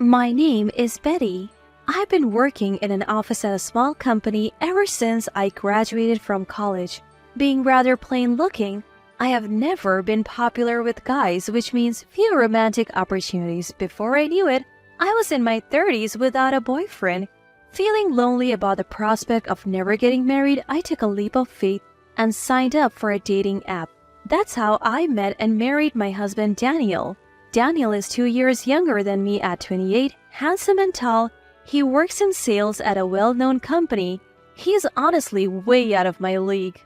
My name is Betty. I've been working in an office at a small company ever since I graduated from college. Being rather plain looking, I have never been popular with guys, which means few romantic opportunities. Before I knew it, I was in my 30s without a boyfriend. Feeling lonely about the prospect of never getting married, I took a leap of faith and signed up for a dating app. That's how I met and married my husband Daniel. Daniel is 2 years younger than me at 28, handsome and tall. He works in sales at a well-known company. He is honestly way out of my league.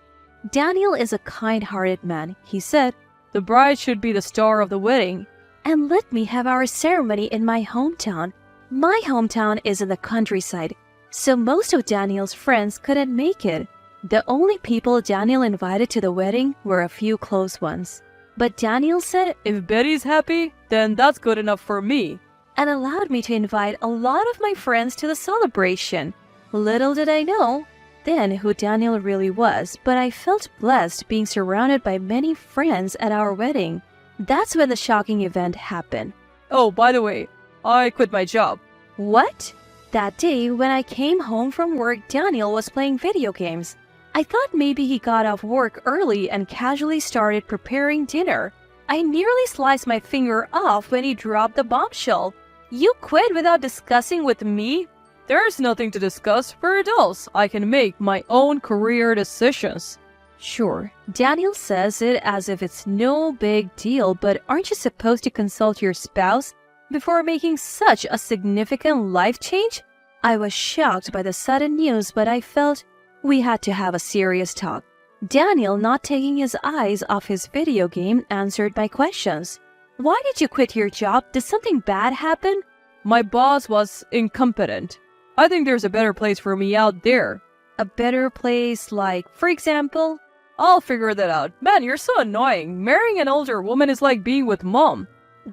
Daniel is a kind-hearted man. He said, "The bride should be the star of the wedding," and let me have our ceremony in my hometown. My hometown is in the countryside, so most of Daniel's friends couldn't make it. The only people Daniel invited to the wedding were a few close ones. But Daniel said, "If Betty's happy, then that's good enough for me," and allowed me to invite a lot of my friends to the celebration. Little did I know then who Daniel really was, but I felt blessed being surrounded by many friends at our wedding. That's when the shocking event happened. "Oh, by the way, I quit my job." What? That day when I came home from work, Daniel was playing video games. I thought maybe he got off work early and casually started preparing dinner. I nearly sliced my finger off when he dropped the bombshell. "You quit without discussing with me?" "There's nothing to discuss. We're adults. I can make my own career decisions." Sure, Daniel says it as if it's no big deal, but aren't you supposed to consult your spouse before making such a significant life change? I was shocked by the sudden news, but I felt we had to have a serious talk. Daniel, not taking his eyes off his video game, answered my questions. "Why did you quit your job? Did something bad happen?" "My boss was incompetent. I think there's a better place for me out there." "A better place like, for example?" "I'll figure that out. Man, you're so annoying. Marrying an older woman is like being with mom."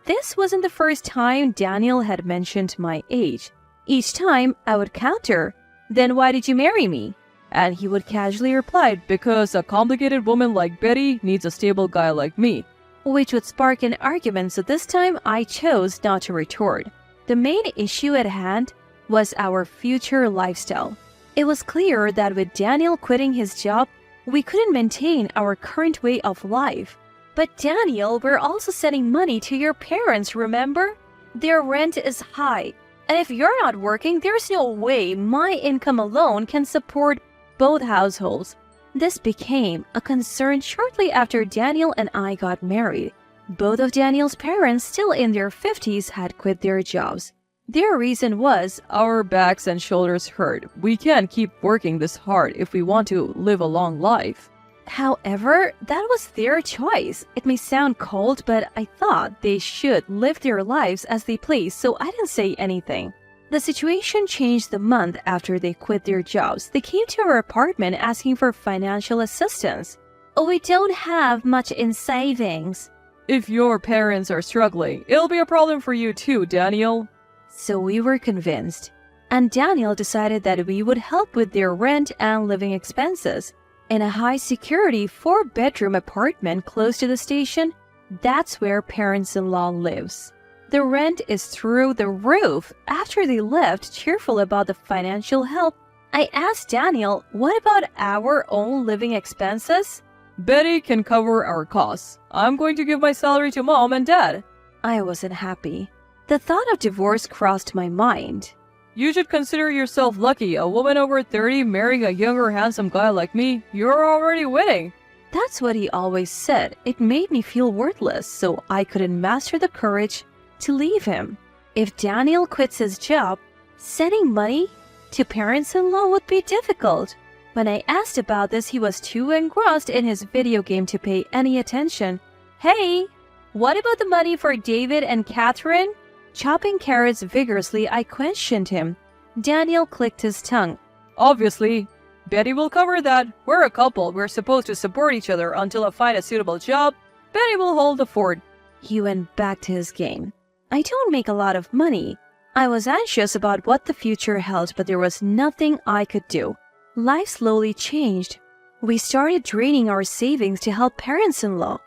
This wasn't the first time Daniel had mentioned my age. Each time I would counter, "Then why did you marry me?" And he would casually reply, "Because a complicated woman like Betty needs a stable guy like me," which would spark an argument, so this time I chose not to retort. The main issue at hand was our future lifestyle. It was clear that with Daniel quitting his job, we couldn't maintain our current way of life. "But Daniel, we're also sending money to your parents, remember? Their rent is high, and if you're not working, there's no way my income alone can support both households." This became a concern shortly after Daniel and I got married. Both of Daniel's parents, still in their 50s, had quit their jobs. Their reason was, "Our backs and shoulders hurt. We can't keep working this hard if we want to live a long life." However, that was their choice. It may sound cold, but I thought they should live their lives as they please, so I didn't say anything. The situation changed the month after they quit their jobs. They came to our apartment asking for financial assistance. "Oh, we don't have much in savings." "If your parents are struggling, it'll be a problem for you too, Daniel." So we were convinced. And Daniel decided that we would help with their rent and living expenses. In a high-security 4-bedroom apartment close to the station, that's where parents-in-law lives. The rent is through the roof. After they left, cheerful about the financial help, I asked Daniel, "What about our own living expenses?" "Betty can cover our costs. I'm going to give my salary to mom and dad." I wasn't happy. The thought of divorce crossed my mind. "You should consider yourself lucky. A woman over 30 marrying a younger, handsome guy like me. You're already winning." That's what he always said. It made me feel worthless, so I couldn't muster the courage to leave him. If Daniel quits his job, sending money to parents-in-law would be difficult. When I asked about this, he was too engrossed in his video game to pay any attention. "Hey, what about the money for David and Catherine?" Chopping carrots vigorously, I questioned him. Daniel clicked his tongue. "Obviously, Betty will cover that. We're a couple. We're supposed to support each other until I find a suitable job. Betty will hold the fort." He went back to his game. I don't make a lot of money. I was anxious about what the future held, but there was nothing I could do. Life slowly changed. We started draining our savings to help parents-in-law.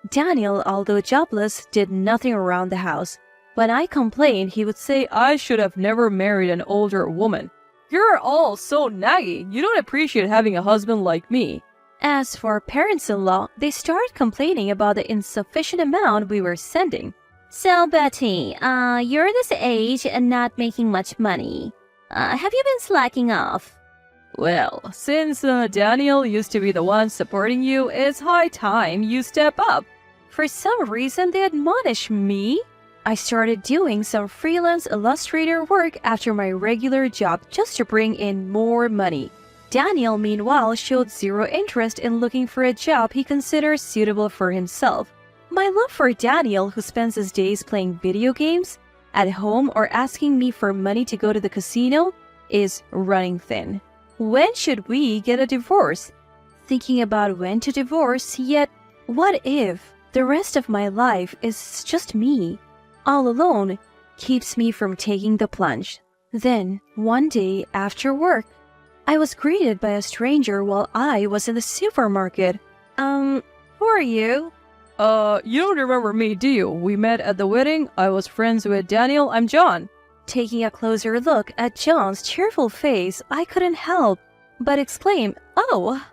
Daniel, although jobless, did nothing around the house. When I complained, he would say I should have never married an older woman. You're all so naggy. You don't appreciate having a husband like me. As for parents-in-law, they started complaining about the insufficient amount we were sending. So, Betty, you're this age and not making much money. Have you been slacking off? Well, since Daniel used to be the one supporting you, it's high time you step up. For some reason, they admonished me. I started doing some freelance illustrator work after my regular job just to bring in more money. Daniel, meanwhile, showed zero interest in looking for a job he considers suitable for himself. My love for Daniel, who spends his days playing video games at home or asking me for money to go to the casino, is running thin. When should we get a divorce? Thinking about when to divorce, yet what if the rest of my life is just me, all alone, keeps me from taking the plunge. Then, one day after work, I was greeted by a stranger while I was in the supermarket. Who are you? You don't remember me, do you? We met at the wedding. I was friends with Daniel. I'm John. Taking a closer look at John's cheerful face, I couldn't help but exclaim, "Oh!"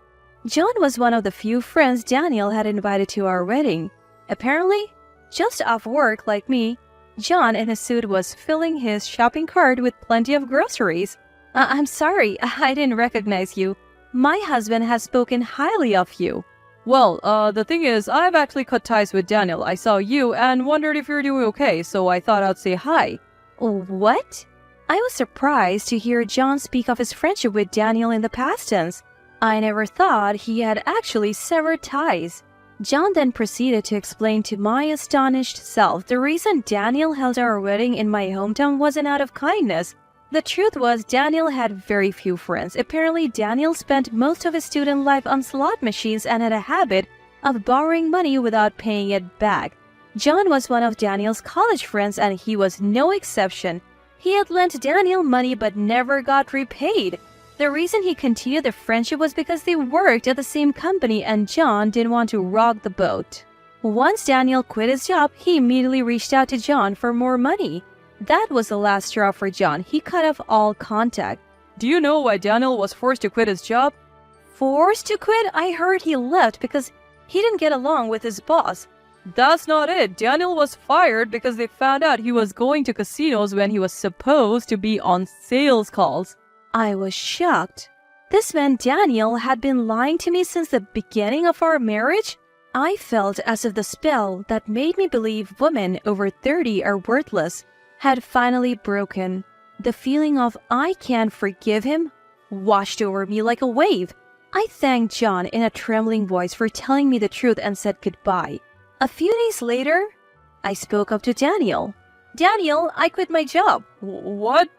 John was one of the few friends Daniel had invited to our wedding. Apparently, just off work like me, John in a suit was filling his shopping cart with plenty of groceries. I'm sorry, I didn't recognize you. My husband has spoken highly of you. Well, the thing is, I've actually cut ties with Daniel. I saw you and wondered if you're doing okay, so I thought I'd say hi. What? I was surprised to hear John speak of his friendship with Daniel in the past tense. I never thought he had actually severed ties. John then proceeded to explain to my astonished self the reason Daniel held our wedding in my hometown wasn't out of kindness. The truth was Daniel had very few friends. Apparently, Daniel spent most of his student life on slot machines and had a habit of borrowing money without paying it back. John was one of Daniel's college friends and he was no exception. He had lent Daniel money but never got repaid. The reason he continued the friendship was because they worked at the same company and John didn't want to rock the boat. Once Daniel quit his job, he immediately reached out to John for more money. That was the last straw for John. He cut off all contact. Do you know why Daniel was forced to quit his job? Forced to quit? I heard he left because he didn't get along with his boss. That's not it. Daniel was fired because they found out he was going to casinos when he was supposed to be on sales calls. I was shocked. This meant Daniel had been lying to me since the beginning of our marriage? I felt as if the spell that made me believe women over 30 are worthless had finally broken. The feeling of I can't forgive him washed over me like a wave. I thanked John in a trembling voice for telling me the truth and said goodbye. A few days later, I spoke up to Daniel. "Daniel, I quit my job." What?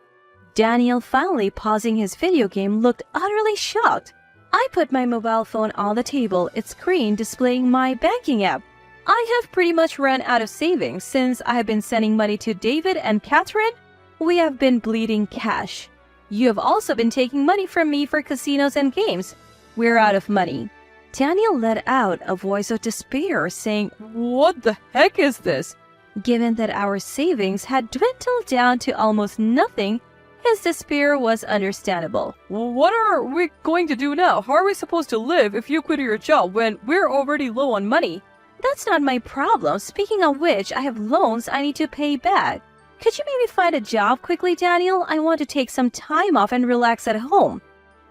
Daniel, finally pausing his video game, looked utterly shocked. I put my mobile phone on the table, its screen displaying my banking app. I have pretty much run out of savings since I have been sending money to David and Catherine. We have been bleeding cash. You have also been taking money from me for casinos and games. We're out of money. Daniel let out a voice of despair, saying, What the heck is this? Given that our savings had dwindled down to almost nothing, his despair was understandable. What are we going to do now? How are we supposed to live if you quit your job when we're already low on money? That's not my problem. Speaking of which, I have loans I need to pay back. Could you maybe find a job quickly, Daniel? I want to take some time off and relax at home.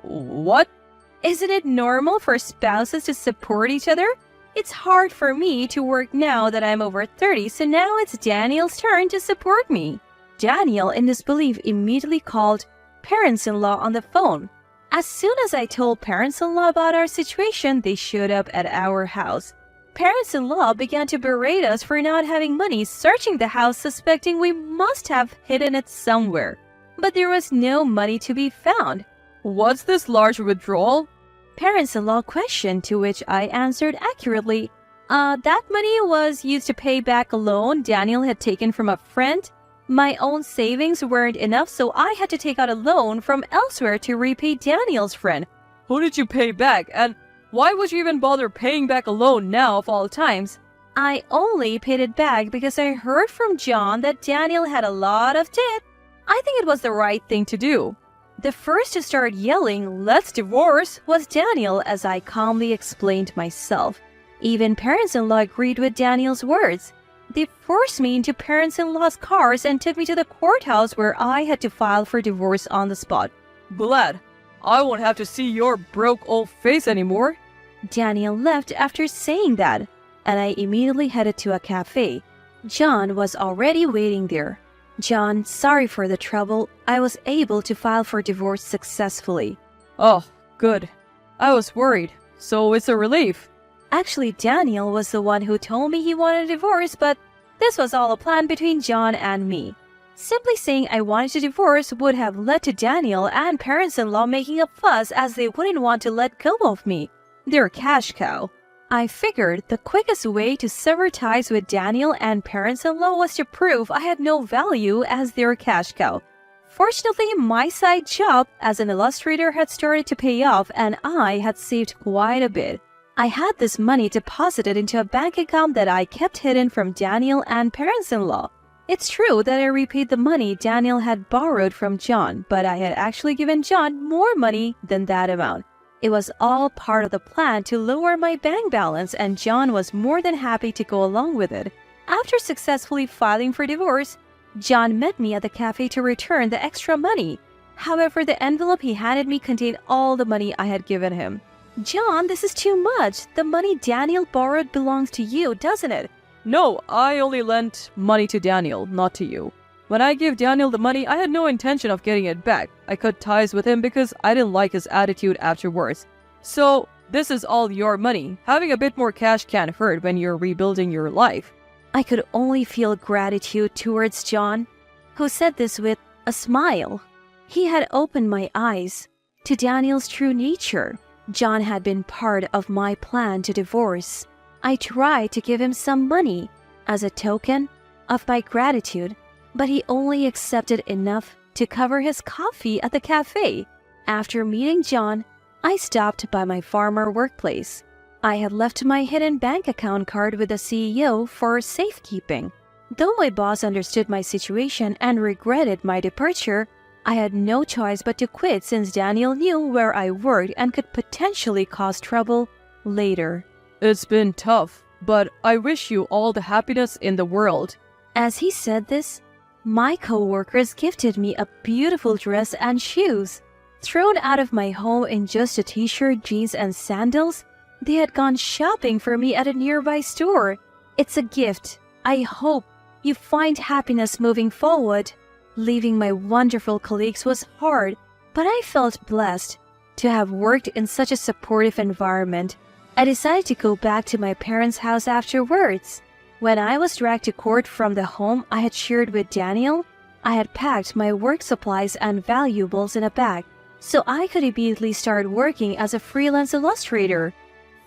What? Isn't it normal for spouses to support each other? It's hard for me to work now that I'm over 30, so now it's Daniel's turn to support me. Daniel, in disbelief, immediately called parents-in-law on the phone. As soon as I told parents-in-law about our situation, they showed up at our house. Parents-in-law began to berate us for not having money, searching the house, suspecting we must have hidden it somewhere. But there was no money to be found. What's this large withdrawal? Parents-in-law questioned, to which I answered accurately. That money was used to pay back a loan Daniel had taken from a friend. My own savings weren't enough, so I had to take out a loan from elsewhere to repay Daniel's friend. Who did you pay back? And why would you even bother paying back a loan now of all times? I only paid it back because I heard from John that Daniel had a lot of debt. I think it was the right thing to do. The first to start yelling, "Let's divorce," was Daniel, as I calmly explained myself. Even parents-in-law agreed with Daniel's words. They forced me into parents-in-law's cars and took me to the courthouse where I had to file for divorce on the spot. Glad. I won't have to see your broke old face anymore. Daniel left after saying that, and I immediately headed to a cafe. John was already waiting there. "John, sorry for the trouble. I was able to file for divorce successfully." Oh, good. I was worried, so it's a relief. Actually, Daniel was the one who told me he wanted a divorce, but this was all a plan between John and me. Simply saying I wanted to divorce would have led to Daniel and parents-in-law making a fuss, as they wouldn't want to let go of me. They're a cash cow. I figured the quickest way to sever ties with Daniel and parents-in-law was to prove I had no value as their cash cow. Fortunately, my side job as an illustrator had started to pay off, and I had saved quite a bit. I had this money deposited into a bank account that I kept hidden from Daniel and parents-in-law. It's true that I repaid the money Daniel had borrowed from John, but I had actually given John more money than that amount. It was all part of the plan to lower my bank balance, and John was more than happy to go along with it. After successfully filing for divorce, John met me at the cafe to return the extra money. However, the envelope he handed me contained all the money I had given him. "John, this is too much. The money Daniel borrowed belongs to you, doesn't it?" No, I only lent money to Daniel, not to you. When I gave Daniel the money, I had no intention of getting it back. I cut ties with him because I didn't like his attitude afterwards. So, this is all your money. Having a bit more cash can't hurt when you're rebuilding your life. I could only feel gratitude towards John, who said this with a smile. He had opened my eyes to Daniel's true nature. John had been part of my plan to divorce. I tried to give him some money as a token of my gratitude, but he only accepted enough to cover his coffee at the cafe. After meeting John, I stopped by my former workplace. I had left my hidden bank account card with the CEO for safekeeping. Though my boss understood my situation and regretted my departure, I had no choice but to quit, since Daniel knew where I worked and could potentially cause trouble later. It's been tough, but I wish you all the happiness in the world. As he said this, my co-workers gifted me a beautiful dress and shoes. Thrown out of my home in just a t-shirt, jeans, and sandals, they had gone shopping for me at a nearby store. It's a gift. I hope you find happiness moving forward. Leaving my wonderful colleagues was hard, but I felt blessed to have worked in such a supportive environment. I decided to go back to my parents' house afterwards. When I was dragged to court from the home I had shared with Daniel, I had packed my work supplies and valuables in a bag, so I could immediately start working as a freelance illustrator.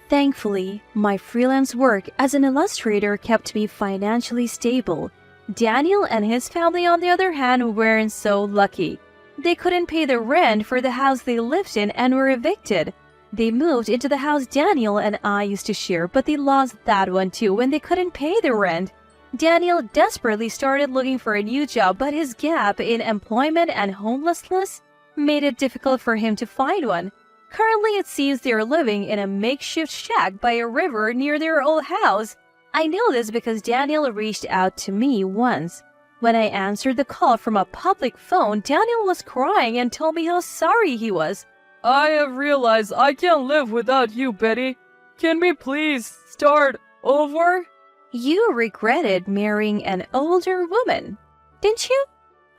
Thankfully, my freelance work as an illustrator kept me financially stable. Daniel and his family, on the other hand, weren't so lucky. They couldn't pay the rent for the house they lived in and were evicted. They moved into the house Daniel and I used to share, but they lost that one too when they couldn't pay the rent. Daniel desperately started looking for a new job, but his gap in employment and homelessness made it difficult for him to find one. Currently, it seems they're living in a makeshift shack by a river near their old house. I know this because Daniel reached out to me once. When I answered the call from a public phone, Daniel was crying and told me how sorry he was. I have realized I can't live without you, Betty. Can we please start over? You regretted marrying an older woman, didn't you?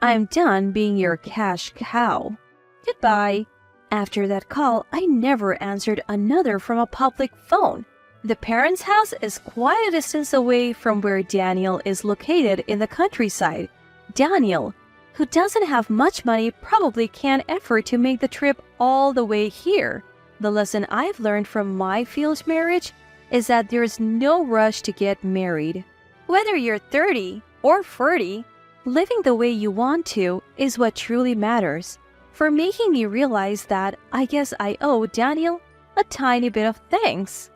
I'm done being your cash cow. Goodbye. After that call, I never answered another from a public phone. The parents' house is quite a distance away from where Daniel is located in the countryside. Daniel, who doesn't have much money, probably can't afford to make the trip all the way here. The lesson I've learned from my failed marriage is that there's no rush to get married. Whether you're 30 or 40, living the way you want to is what truly matters. For making me realize that, I guess I owe Daniel a tiny bit of thanks.